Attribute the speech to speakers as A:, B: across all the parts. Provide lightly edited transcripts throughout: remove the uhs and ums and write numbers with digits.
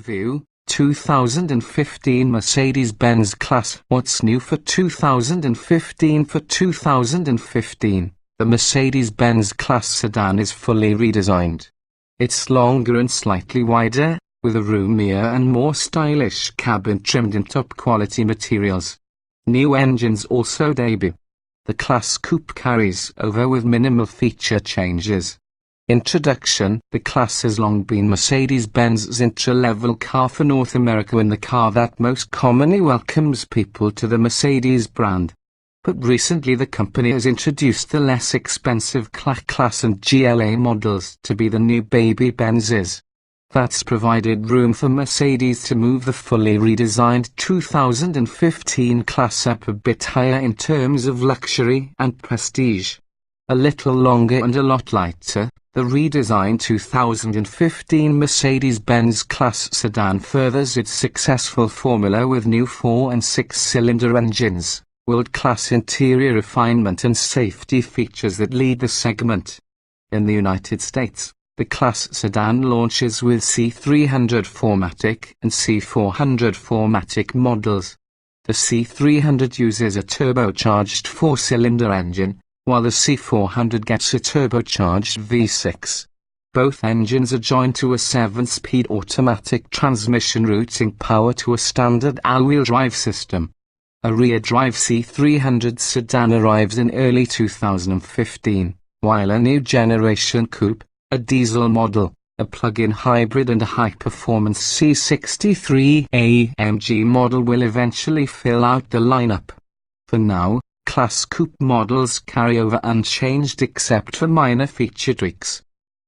A: Review, 2015 Mercedes-Benz Class. What's new for 2015? For 2015, the Mercedes-Benz Class sedan is fully redesigned. It's longer and slightly wider, with a roomier and more stylish cabin trimmed in top-quality materials. New engines also debut. The Class Coupe carries over with minimal feature changes. Introduction. The Class has long been Mercedes-Benz's entry-level car for North America and the car that most commonly welcomes people to the Mercedes brand. But recently the company has introduced the less expensive Class and GLA models to be the new baby Benzes. That's provided room for Mercedes to move the fully redesigned 2015 Class up a bit higher in terms of luxury and prestige. A little longer and a lot lighter, the redesigned 2015 Mercedes-Benz Class sedan furthers its successful formula with new 4- and 6-cylinder engines, world-class interior refinement and safety features that lead the segment. In the United States, the Class sedan launches with C300 4MATIC and C400 4MATIC models. The C300 uses a turbocharged 4-cylinder engine, while the C400 gets a turbocharged V6. Both engines are joined to a 7-speed automatic transmission, routing power to a standard all-wheel drive system. A rear-drive C300 sedan arrives in early 2015, while a new generation coupe, a diesel model, a plug-in hybrid and a high-performance C63 AMG model will eventually fill out the lineup. For now, Class Coupe models carry over unchanged except for minor feature tweaks.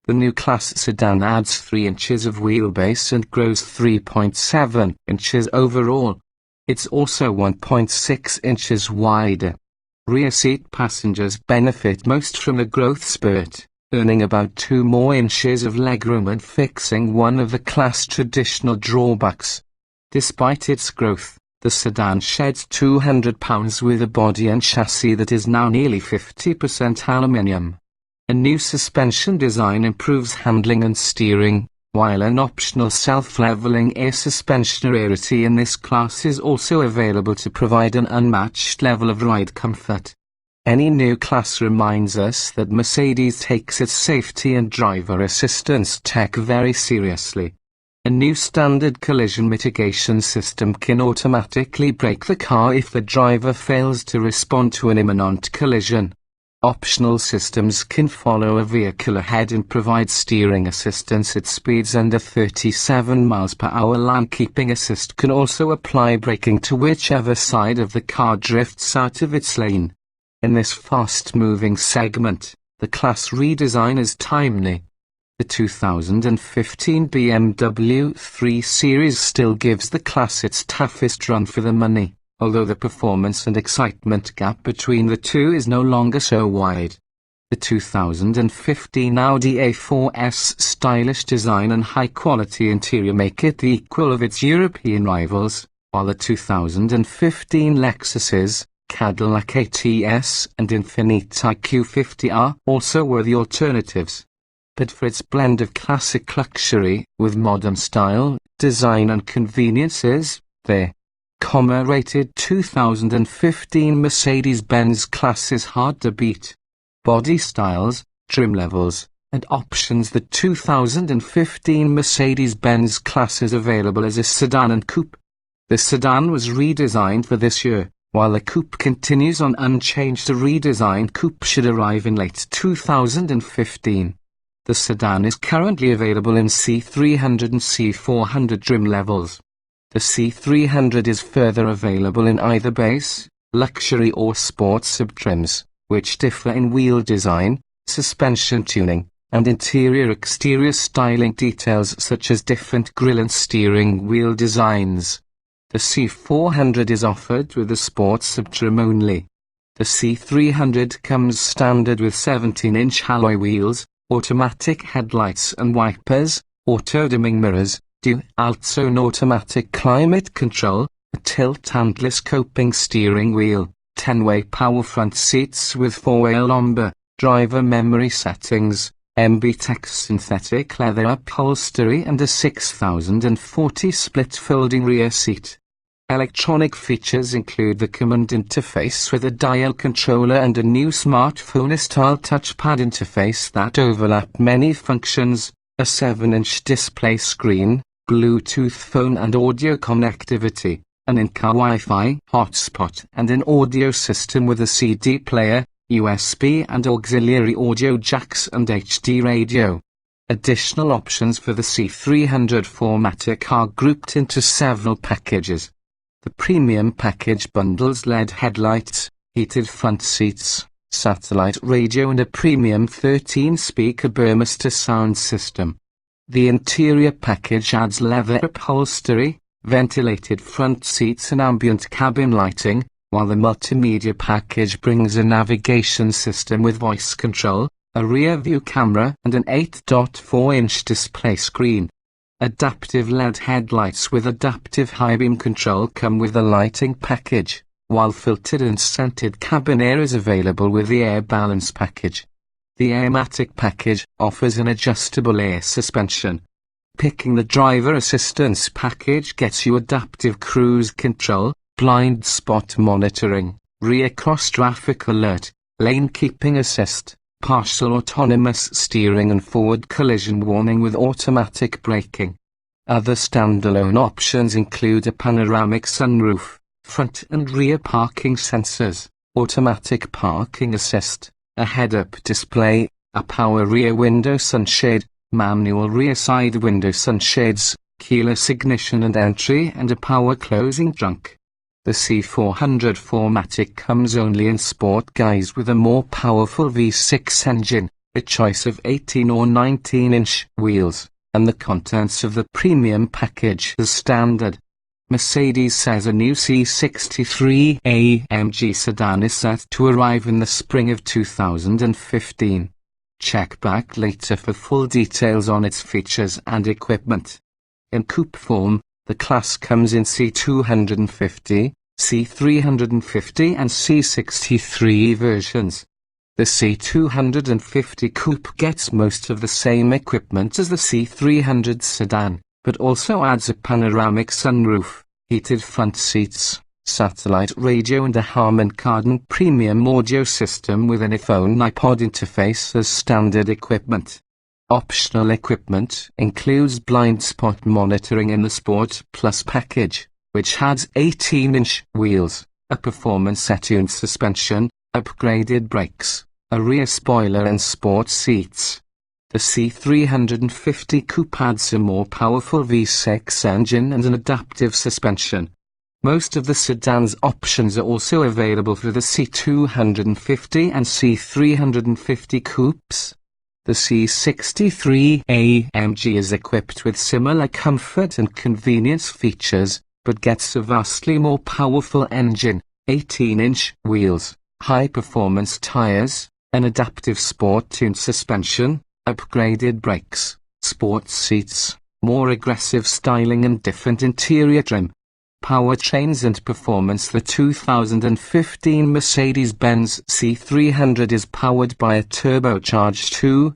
A: The new Class sedan adds 3 inches of wheelbase and grows 3.7 inches overall. It's also 1.6 inches wider. Rear seat passengers benefit most from the growth spurt, earning about 2 more inches of legroom and fixing one of the Class' traditional drawbacks. Despite its growth, the sedan sheds 200 pounds with a body and chassis that is now nearly 50% aluminium. A new suspension design improves handling and steering, while an optional self-leveling air suspension rarity in this class is also available to provide an unmatched level of ride comfort. Any new Class reminds us that Mercedes takes its safety and driver assistance tech very seriously. A new standard collision mitigation system can automatically brake the car if the driver fails to respond to an imminent collision. Optional systems can follow a vehicle ahead and provide steering assistance at speeds under 37 miles per hour. Lane keeping assist can also apply braking to whichever side of the car drifts out of its lane. In this fast-moving segment, the Class redesign is timely. The 2015 BMW 3 Series still gives the Class its toughest run for the money, although the performance and excitement gap between the two is no longer so wide. The 2015 Audi A4's stylish design and high-quality interior make it the equal of its European rivals, while the 2015 Lexus's, Cadillac ATS and Infiniti Q50 are also worthy alternatives. But for its blend of classic luxury, with modern style, design and conveniences, the rated 2015 Mercedes-Benz Class is hard to beat. Body styles, trim levels, and options. The 2015 Mercedes-Benz Class is available as a sedan and coupe. The sedan was redesigned for this year, while the coupe continues on unchanged. A redesigned coupe should arrive in late 2015. The sedan is currently available in C300 and C400 trim levels. The C300 is further available in either base, luxury or sport sub-trims, which differ in wheel design, suspension tuning, and interior-exterior styling details such as different grille and steering wheel designs. The C400 is offered with the sport sub-trim only. The C300 comes standard with 17-inch alloy wheels, automatic headlights and wipers, auto-dimming mirrors, dual-zone automatic climate control, a tilt and telescoping steering wheel, 10-way power front seats with 4-way lumbar, driver memory settings, MB-Tech synthetic leather upholstery and a 6040 split folding rear seat. Electronic features include the command interface with a dial controller and a new smartphone-style touchpad interface that overlap many functions, a 7-inch display screen, Bluetooth phone and audio connectivity, an in-car Wi-Fi hotspot and an audio system with a CD player, USB and auxiliary audio jacks and HD radio. Additional options for the C300 4MATIC are grouped into several packages. The premium package bundles LED headlights, heated front seats, satellite radio and a premium 13-speaker Burmester sound system. The interior package adds leather upholstery, ventilated front seats and ambient cabin lighting, while the multimedia package brings a navigation system with voice control, a rear-view camera and an 8.4-inch display screen. Adaptive LED headlights with adaptive high-beam control come with the lighting package, while filtered and scented cabin air is available with the air balance package. The Airmatic package offers an adjustable air suspension. Picking the driver assistance package gets you adaptive cruise control, blind spot monitoring, rear cross-traffic alert, lane keeping assist, partial autonomous steering and forward collision warning with automatic braking. Other standalone options include a panoramic sunroof, front and rear parking sensors, automatic parking assist, a head-up display, a power rear window sunshade, manual rear side window sunshades, keyless ignition and entry and a power closing trunk. The C400 4MATIC comes only in sport guise with a more powerful V6 engine, a choice of 18 or 19-inch wheels, and the contents of the premium package as standard. Mercedes says a new C63 AMG sedan is set to arrive in the spring of 2015. Check back later for full details on its features and equipment. In coupe form, the class comes in C250, C350 and C63 versions. The C250 coupe gets most of the same equipment as the C300 sedan, but also adds a panoramic sunroof, heated front seats, satellite radio and a Harman Kardon premium audio system with an iPhone iPod interface as standard equipment. Optional equipment includes blind spot monitoring in the Sport Plus package, which adds 18-inch wheels, a performance-attuned suspension, upgraded brakes, a rear spoiler and sport seats. The C350 coupe adds a more powerful V6 engine and an adaptive suspension. Most of the sedan's options are also available for the C250 and C350 coupes. The C63 AMG is equipped with similar comfort and convenience features, but gets a vastly more powerful engine, 18-inch wheels, high-performance tires, an adaptive sport-tuned suspension, upgraded brakes, sports seats, more aggressive styling and different interior trim. Powertrains and performance. The 2015 Mercedes-Benz C300 is powered by a turbocharged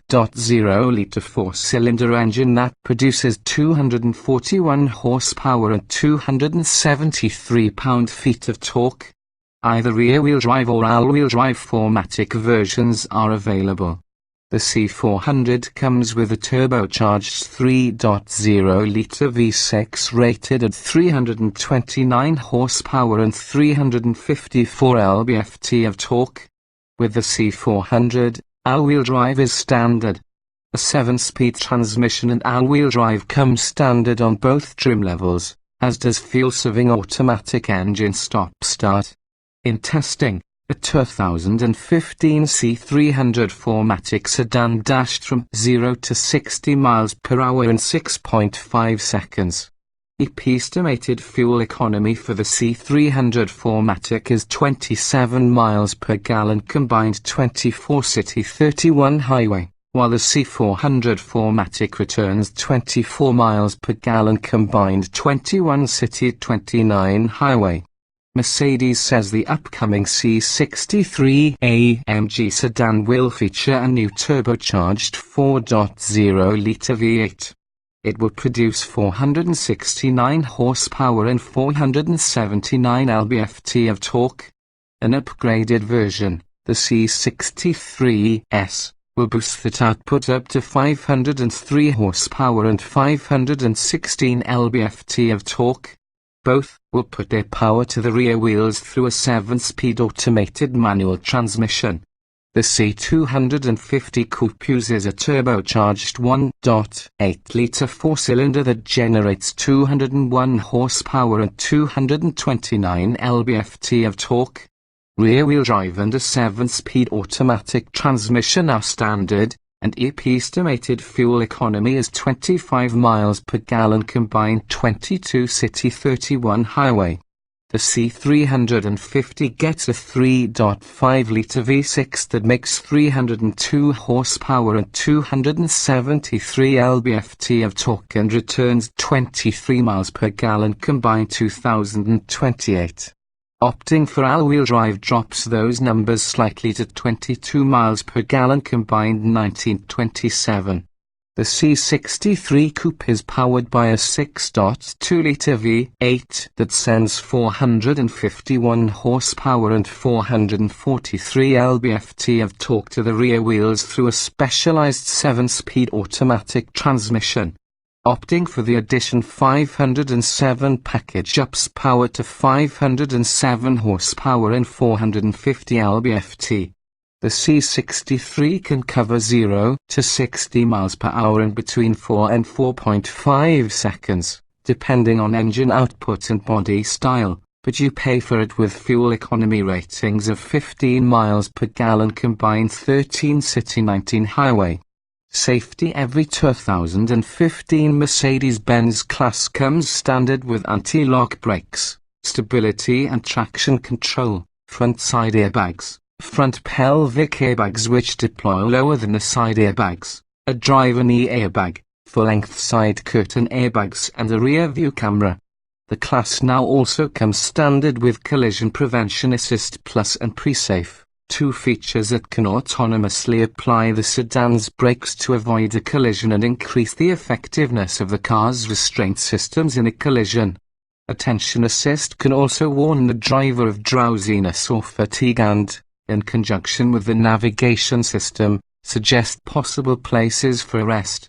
A: 2.0-litre four-cylinder engine that produces 241 horsepower and 273 pound-feet of torque. Either rear-wheel drive or all-wheel drive 4MATIC versions are available. The C400 comes with a turbocharged 3.0-litre V6 rated at 329 horsepower and 354 lb-ft of torque. With the C400, all-wheel drive is standard. A 7-speed transmission and all-wheel drive come standard on both trim levels, as does fuel-saving automatic engine stop-start. In testing, a 2015 C300 4MATIC sedan dashed from 0 to 60 miles per hour in 6.5 seconds. Estimated fuel economy for the C300 4MATIC is 27 miles per gallon combined 24 city 31 highway, while the C400 4MATIC returns 24 miles per gallon combined 21 city 29 highway. Mercedes says the upcoming C63 AMG sedan will feature a new turbocharged 4.0-litre V8. It will produce 469 horsepower and 479 lb-ft of torque. An upgraded version, the C63S, will boost that output up to 503 horsepower and 516 lb-ft of torque. Both will put their power to the rear wheels through a 7-speed automated manual transmission. The C250 coupe uses a turbocharged 1.8-litre four-cylinder that generates 201 horsepower and 229 lb-ft of torque. Rear-wheel drive and a 7-speed automatic transmission are standard, and estimated fuel economy is 25 miles per gallon combined 22 city 31 highway. The C350 gets a 3.5-litre V6 that makes 302 horsepower and 273 lb-ft of torque and returns 23 miles per gallon combined 2028. Opting for all-wheel drive drops those numbers slightly to 22 miles per gallon combined 1927. The C63 coupe is powered by a 6.2-litre V8 that sends 451 horsepower and 443 lb-ft of torque to the rear wheels through a specialized 7-speed automatic transmission. Opting for the Edition 507 package ups power to 507 horsepower and 450 lb-ft. The C63 can cover 0 to 60 miles per hour in between 4 and 4.5 seconds, depending on engine output and body style, but you pay for it with fuel economy ratings of 15 miles per gallon combined 13 city 19 highway. Safety. Every 2015 Mercedes-Benz class comes standard with anti-lock brakes, stability and traction control, front side airbags, front pelvic airbags which deploy lower than the side airbags, a driver knee airbag, full-length side curtain airbags and a rear view camera. The class now also comes standard with Collision Prevention Assist Plus and Pre-Safe, two features that can autonomously apply the sedan's brakes to avoid a collision and increase the effectiveness of the car's restraint systems in a collision. Attention Assist can also warn the driver of drowsiness or fatigue and, in conjunction with the navigation system, suggest possible places for rest.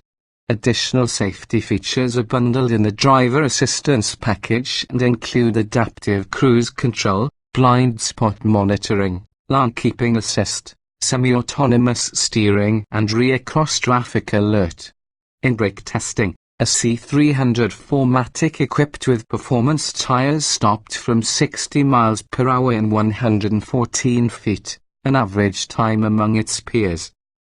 A: Additional safety features are bundled in the driver assistance package and include adaptive cruise control, blind spot monitoring, lane keeping assist, semi-autonomous steering and rear cross-traffic alert. In brake testing, a C300 4MATIC equipped with performance tires stopped from 60 miles per hour in 114 feet, an average time among its peers.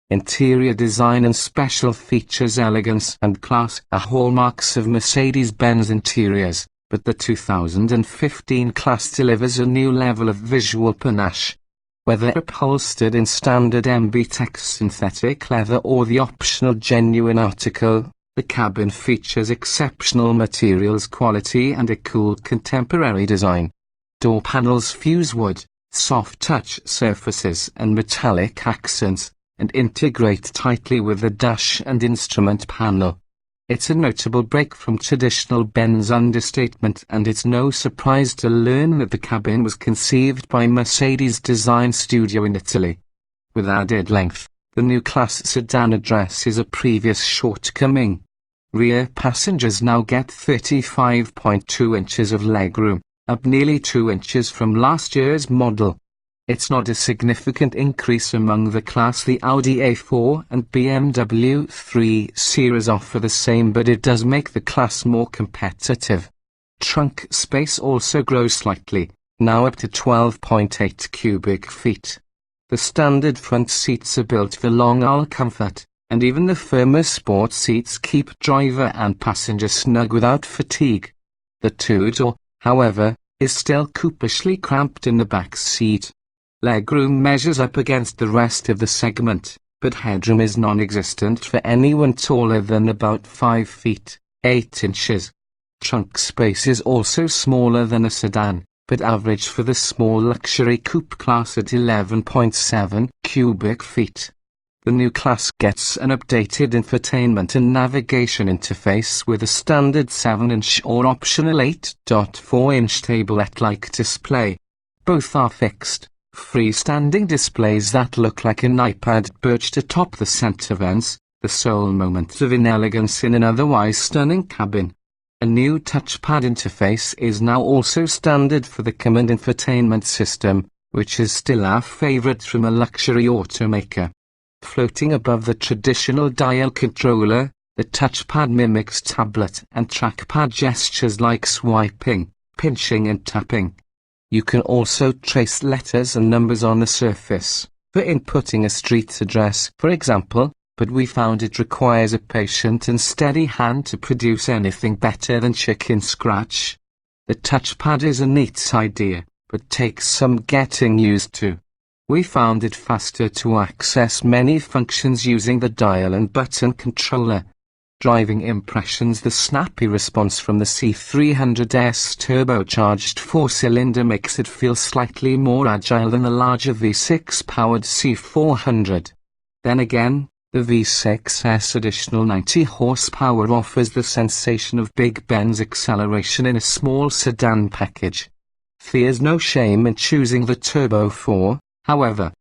A: Interior design and special features. Elegance and class are hallmarks of Mercedes-Benz interiors, but the 2015 class delivers a new level of visual panache. Whether upholstered in standard MB-Tech synthetic leather or the optional genuine article, the cabin features exceptional materials quality and a cool contemporary design. Door panels fuse wood, soft touch surfaces and metallic accents, and integrate tightly with the dash and instrument panel. It's a notable break from traditional Benz understatement, and it's no surprise to learn that the cabin was conceived by Mercedes Design Studio in Italy. With added length, the new class sedan addresses a previous shortcoming. Rear passengers now get 35.2 inches of legroom, up nearly 2 inches from last year's model. It's not a significant increase among the class. The Audi A4 and BMW 3 Series offer the same, but it does make the class more competitive. Trunk space also grows slightly, now up to 12.8 cubic feet. The standard front seats are built for long-haul comfort, and even the firmer sport seats keep driver and passenger snug without fatigue. The two-door, however, is still coupishly cramped in the back seat. Legroom measures up against the rest of the segment, but headroom is non-existent for anyone taller than about 5 feet, 8 inches. Trunk space is also smaller than a sedan, but average for the small luxury coupe class at 11.7 cubic feet. The new class gets an updated infotainment and navigation interface with a standard 7-inch or optional 8.4-inch tablet-like display. Both are fixed, freestanding displays that look like an iPad perched atop the center vents, the sole moment of inelegance in an otherwise stunning cabin. A new touchpad interface is now also standard for the command infotainment system, which is still our favorite from a luxury automaker. Floating above the traditional dial controller, the touchpad mimics tablet and trackpad gestures like swiping, pinching and tapping. You can also trace letters and numbers on the surface, for inputting a street address, for example, but we found it requires a patient and steady hand to produce anything better than chicken scratch. The touchpad is a neat idea, but takes some getting used to. We found it faster to access many functions using the dial and button controller. Driving impressions: the snappy response from the C300's turbocharged 4-cylinder makes it feel slightly more agile than the larger V6-powered C400. Then again, the V6's additional 90 horsepower offers the sensation of Big Ben's acceleration in a small sedan package. There's no shame in choosing the Turbo 4, however.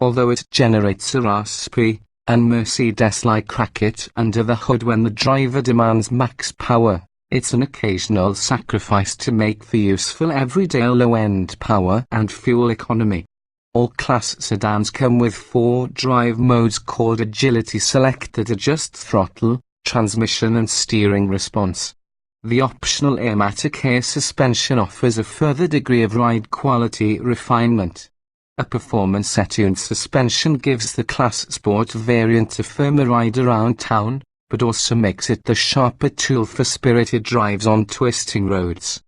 A: Although it generates a raspy and Mercedes-like racket under the hood when the driver demands max power, it's an occasional sacrifice to make for useful everyday low-end power and fuel economy. All class sedans come with 4 drive modes called Agility Select that adjust throttle, transmission and steering response. The optional Airmatic air suspension offers a further degree of ride quality refinement. A performance-attuned suspension gives the Class Sport variant a firmer ride around town, but also makes it the sharper tool for spirited drives on twisting roads.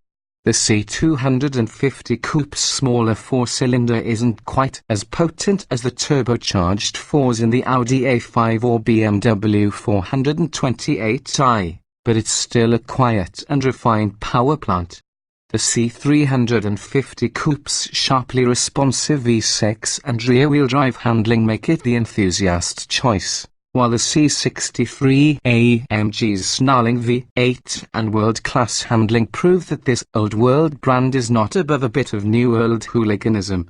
A: The C250 Coupe's smaller 4-cylinder isn't quite as potent as the turbocharged 4s in the Audi A5 or BMW 428i, but it's still a quiet and refined power plant. The C350 Coupe's sharply responsive V6 and rear-wheel drive handling make it the enthusiast choice, while the C63 AMG's snarling V8 and world-class handling prove that this old-world brand is not above a bit of new-world hooliganism.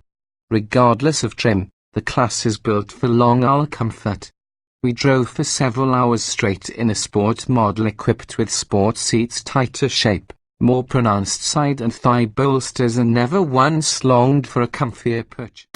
A: Regardless of trim, the class is built for long-haul comfort. We drove for several hours straight in a sport model equipped with sport seats, tighter shape, more pronounced side and thigh bolsters, and never once longed for a comfier perch.